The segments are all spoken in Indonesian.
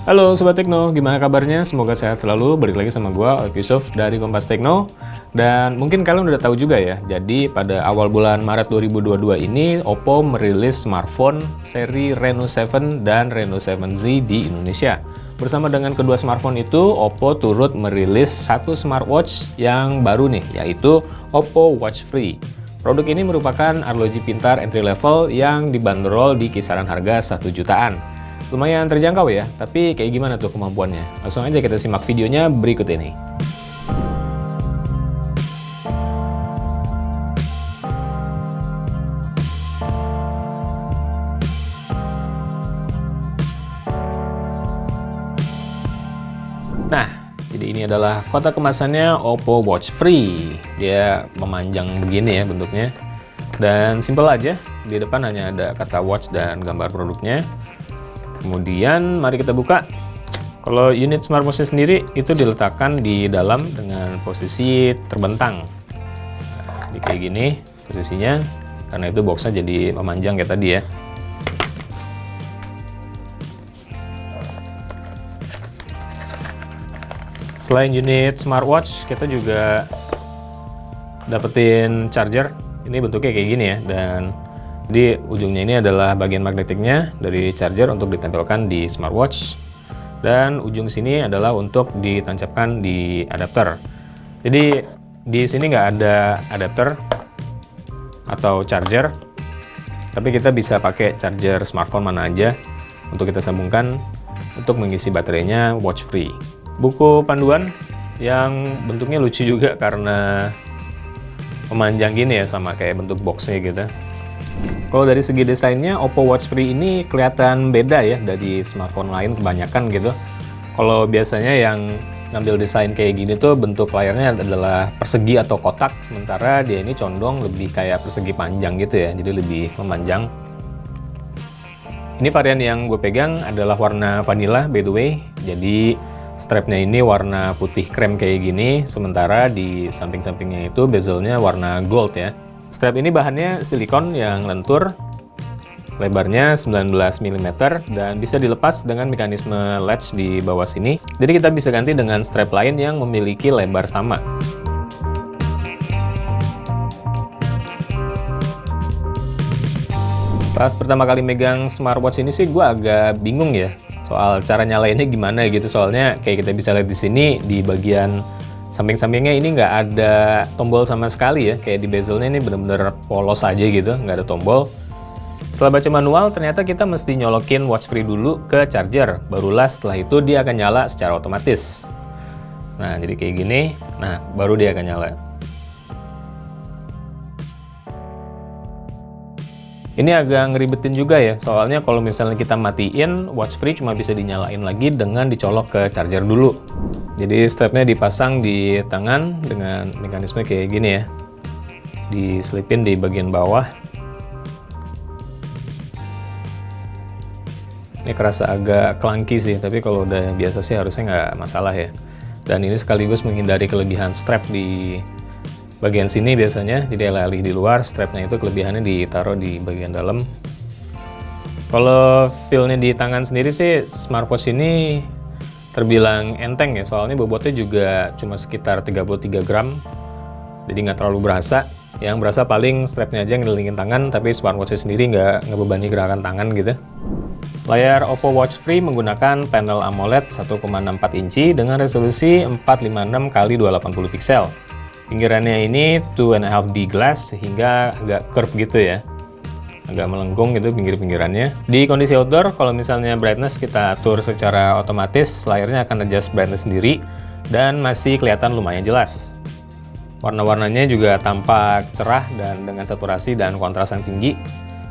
Halo Sobat Tekno, gimana kabarnya? Semoga sehat selalu. Balik lagi sama gua, Oik Yusuf dari Kompas Tekno. Dan mungkin kalian udah tahu juga ya, jadi pada awal bulan Maret 2022 ini Oppo merilis smartphone seri Reno 7 dan Reno 7Z di Indonesia. Bersama dengan kedua smartphone itu, Oppo turut merilis satu smartwatch yang baru nih, yaitu Oppo Watch Free. Produk ini merupakan arloji pintar entry level yang dibanderol di kisaran harga 1 jutaan. Lumayan terjangkau ya, tapi kayak gimana tuh kemampuannya? Langsung aja kita simak videonya berikut ini. Nah, jadi ini adalah kotak kemasannya Oppo Watch Free. Dia memanjang begini ya bentuknya. Dan simple aja, di depan hanya ada kata watch dan gambar produknya. Kemudian mari kita buka. Kalau unit smartwatch sendiri itu diletakkan di dalam dengan posisi terbentang. Nah, jadi kayak gini posisinya, karena itu boxnya jadi memanjang kayak tadi ya. Selain unit smartwatch, kita juga dapetin charger. Ini bentuknya kayak gini ya, dan di ujungnya ini adalah bagian magnetiknya dari charger untuk ditempelkan di smartwatch, dan ujung sini adalah untuk ditancapkan di adapter. Jadi di sini nggak ada adapter atau charger, tapi kita bisa pakai charger smartphone mana aja untuk kita sambungkan untuk mengisi baterainya Watch Free. Buku panduan yang bentuknya lucu juga karena memanjang gini ya, sama kayak bentuk boxnya gitu. Kalau dari segi desainnya, Oppo Watch Free ini kelihatan beda ya dari smartphone lain kebanyakan gitu. Kalau biasanya yang ngambil desain kayak gini tuh bentuk layarnya adalah persegi atau kotak, sementara dia ini condong lebih kayak persegi panjang gitu ya, jadi lebih memanjang. Ini varian yang gue pegang adalah warna vanilla by the way, jadi strapnya ini warna putih krem kayak gini, sementara di samping-sampingnya itu bezelnya warna gold ya. Strap ini bahannya silikon yang lentur, lebarnya 19 mm dan bisa dilepas dengan mekanisme latch di bawah sini. Jadi kita bisa ganti dengan strap lain yang memiliki lebar sama. Pas pertama kali megang smartwatch ini sih gue agak bingung ya soal cara nyalainnya gimana gitu, soalnya kayak kita bisa lihat di sini di bagian samping-sampingnya ini nggak ada tombol sama sekali ya, kayak di bezelnya ini bener-bener polos aja gitu, nggak ada tombol. Setelah baca manual, ternyata kita mesti nyolokin Watch Free dulu ke charger, barulah setelah itu dia akan nyala secara otomatis. Nah, jadi kayak gini, nah baru dia akan nyala. Ini agak ngeribetin juga ya, soalnya kalau misalnya kita matiin, Watch Free cuma bisa dinyalain lagi dengan dicolok ke charger dulu. Jadi strapnya dipasang di tangan dengan mekanisme kayak gini ya, diselipin di bagian bawah. Ini kerasa agak clunky sih, tapi kalau udah biasa sih harusnya nggak masalah ya. Dan ini sekaligus menghindari kelebihan strap di bagian sini biasanya, jadi alih-alih di luar, strapnya itu kelebihannya ditaruh di bagian dalam. Kalau feel-nya di tangan sendiri sih, smartwatch ini terbilang enteng ya, soalnya bobotnya juga cuma sekitar 33 gram, jadi nggak terlalu berasa. Yang berasa paling strapnya aja ngelilingin tangan, tapi smartwatch sendiri nggak ngebebani gerakan tangan gitu. Layar Oppo Watch Free menggunakan panel AMOLED 1,64 inci dengan resolusi 456 x 280 piksel. Pinggirannya ini 2.5D glass sehingga agak curve gitu ya, agak melengkung gitu pinggir-pinggirannya. Di kondisi outdoor, kalau misalnya brightness kita atur secara otomatis, layarnya akan adjust brightness sendiri dan masih kelihatan lumayan jelas. Warna-warnanya juga tampak cerah dan dengan saturasi dan kontras yang tinggi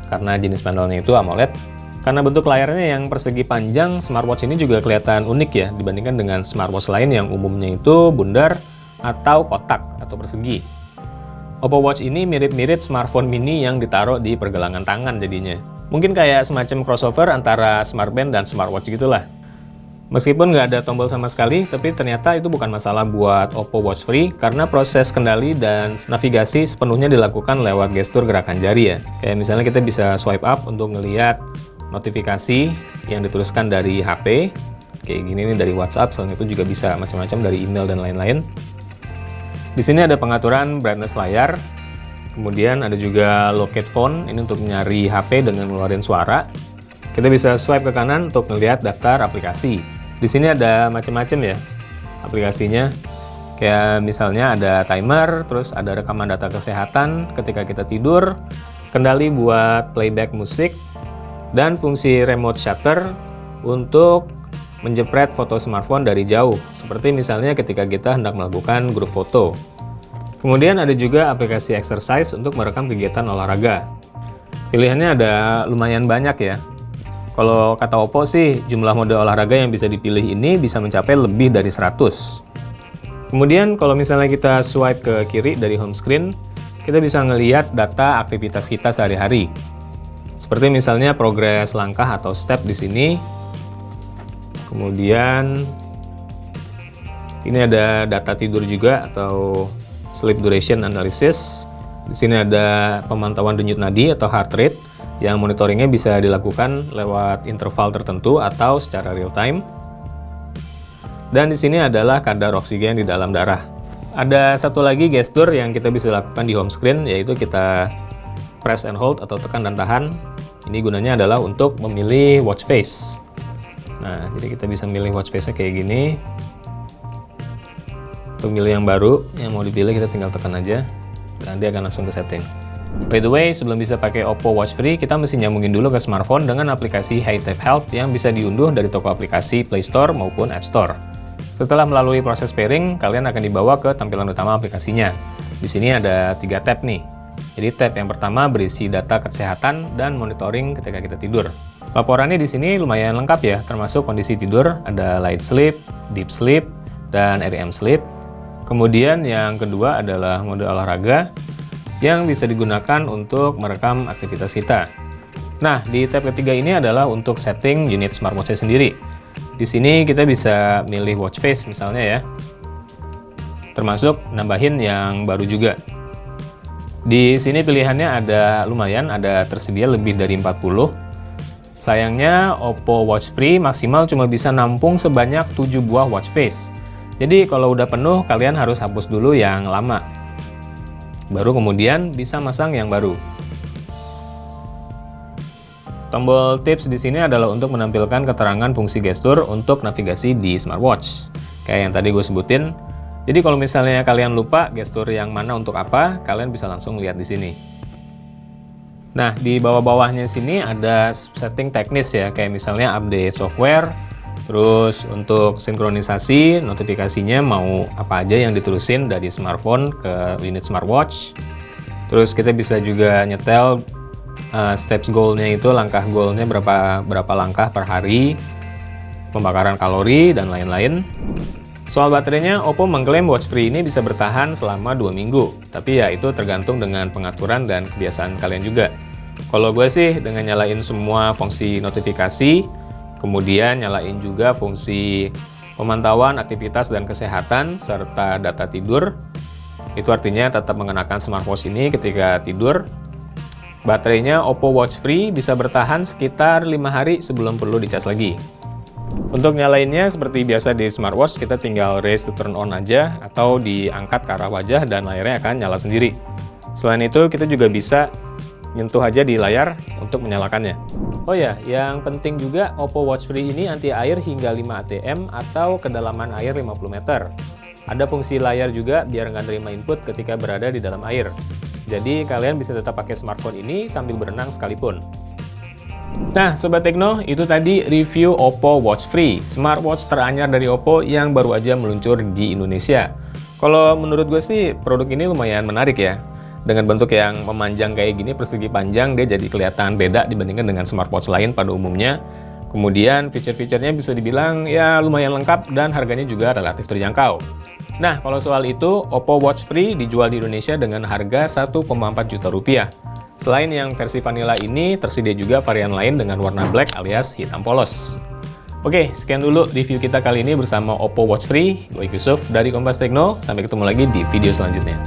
karena jenis panelnya itu AMOLED. Karena bentuk layarnya yang persegi panjang, smartwatch ini juga kelihatan unik ya dibandingkan dengan smartwatch lain yang umumnya itu bundar atau kotak atau persegi. Oppo Watch ini mirip-mirip smartphone mini yang ditaruh di pergelangan tangan jadinya. Mungkin kayak semacam crossover antara smartband dan smartwatch gitulah. Meskipun nggak ada tombol sama sekali, tapi ternyata itu bukan masalah buat Oppo Watch Free karena proses kendali dan navigasi sepenuhnya dilakukan lewat gestur gerakan jari ya. Kayak misalnya kita bisa swipe up untuk ngelihat notifikasi yang dituliskan dari HP, kayak gini nih dari WhatsApp, selain itu juga bisa macam-macam dari email dan lain-lain. Di sini ada pengaturan brightness layar, kemudian ada juga locate phone, ini untuk nyari HP dengan ngeluarin suara. Kita bisa swipe ke kanan untuk melihat daftar aplikasi. Di sini ada macam-macam ya aplikasinya, kayak misalnya ada timer, terus ada rekaman data kesehatan ketika kita tidur, kendali buat playback musik, dan fungsi remote shutter untuk menjepret foto smartphone dari jauh, seperti misalnya ketika kita hendak melakukan grup foto. Kemudian ada juga aplikasi exercise untuk merekam kegiatan olahraga. Pilihannya ada lumayan banyak ya. Kalau kata Oppo sih, jumlah mode olahraga yang bisa dipilih ini bisa mencapai lebih dari 100. Kemudian kalau misalnya kita swipe ke kiri dari home screen, kita bisa ngelihat data aktivitas kita sehari-hari. Seperti misalnya progres langkah atau step di sini. Kemudian ini ada data tidur juga atau sleep duration analysis. Di sini ada pemantauan denyut nadi atau heart rate yang monitoringnya bisa dilakukan lewat interval tertentu atau secara real time. Dan di sini adalah kadar oksigen di dalam darah. Ada satu lagi gestur yang kita bisa lakukan di home screen, yaitu kita press and hold atau tekan dan tahan. Ini gunanya adalah untuk memilih watch face. Nah, jadi kita bisa milih watch face-nya kayak gini. Untuk milih yang baru, yang mau dipilih kita tinggal tekan aja, dan dia akan langsung ke setting. By the way, sebelum bisa pakai Oppo Watch Free, kita mesti nyambungin dulu ke smartphone dengan aplikasi HiTap Health yang bisa diunduh dari toko aplikasi Play Store maupun App Store. Setelah melalui proses pairing, kalian akan dibawa ke tampilan utama aplikasinya. Di sini ada 3 tab nih. Jadi tab yang pertama berisi data kesehatan dan monitoring ketika kita tidur. Laporannya di sini lumayan lengkap ya, termasuk kondisi tidur, ada light sleep, deep sleep, dan REM sleep. Kemudian yang kedua adalah mode olahraga yang bisa digunakan untuk merekam aktivitas kita. Nah, di tab ketiga ini adalah untuk setting unit smartwatch-nya sendiri. Di sini kita bisa milih watch face misalnya ya, termasuk nambahin yang baru juga. Di sini pilihannya ada lumayan, ada tersedia lebih dari 40. Sayangnya Oppo Watch Free maksimal cuma bisa nampung sebanyak 7 buah watch face. Jadi kalau udah penuh, kalian harus hapus dulu yang lama. Baru kemudian bisa masang yang baru. Tombol tips di sini adalah untuk menampilkan keterangan fungsi gestur untuk navigasi di smartwatch. Kayak yang tadi gue sebutin. Jadi kalau misalnya kalian lupa gestur yang mana untuk apa, kalian bisa langsung lihat di sini. Nah, di bawah-bawahnya sini ada setting teknis ya, kayak misalnya update software, terus untuk sinkronisasi, notifikasinya mau apa aja yang diterusin dari smartphone ke unit smartwatch. Terus kita bisa juga nyetel steps goal-nya itu, langkah goal-nya berapa langkah per hari, pembakaran kalori, dan lain-lain. Soal baterainya, Oppo mengklaim Watch Free ini bisa bertahan selama 2 minggu. Tapi ya itu tergantung dengan pengaturan dan kebiasaan kalian juga. Kalau gue sih dengan nyalain semua fungsi notifikasi, kemudian nyalain juga fungsi pemantauan aktivitas dan kesehatan, serta data tidur. Itu artinya tetap mengenakan smartwatch ini ketika tidur. Baterainya Oppo Watch Free bisa bertahan sekitar 5 hari sebelum perlu dicas lagi. Untuk nyalainnya seperti biasa di smartwatch, kita tinggal raise to turn on aja atau diangkat ke arah wajah dan layarnya akan nyala sendiri. Selain itu, kita juga bisa nyentuh aja di layar untuk menyalakannya. Oh ya, yang penting juga Oppo Watch Free ini anti air hingga 5 atm atau kedalaman air 50 meter. Ada fungsi layar juga biar nggak nerima input ketika berada di dalam air. Jadi kalian bisa tetap pakai smartphone ini sambil berenang sekalipun. Nah, Sobat Tekno, itu tadi review Oppo Watch Free, smartwatch teranyar dari Oppo yang baru aja meluncur di Indonesia. Kalau menurut gue sih, produk ini lumayan menarik ya. Dengan bentuk yang memanjang kayak gini, persegi panjang, dia jadi kelihatan beda dibandingkan dengan smartwatch lain pada umumnya. Kemudian fitur-fiturnya bisa dibilang ya lumayan lengkap dan harganya juga relatif terjangkau. Nah, kalau soal itu, Oppo Watch Free dijual di Indonesia dengan harga 1,4 juta rupiah. Selain yang versi vanilla ini, tersedia juga varian lain dengan warna black alias hitam polos. Oke, sekian dulu review kita kali ini bersama Oppo Watch Free. Gue Yusuf dari Kompas Tekno, sampai ketemu lagi di video selanjutnya.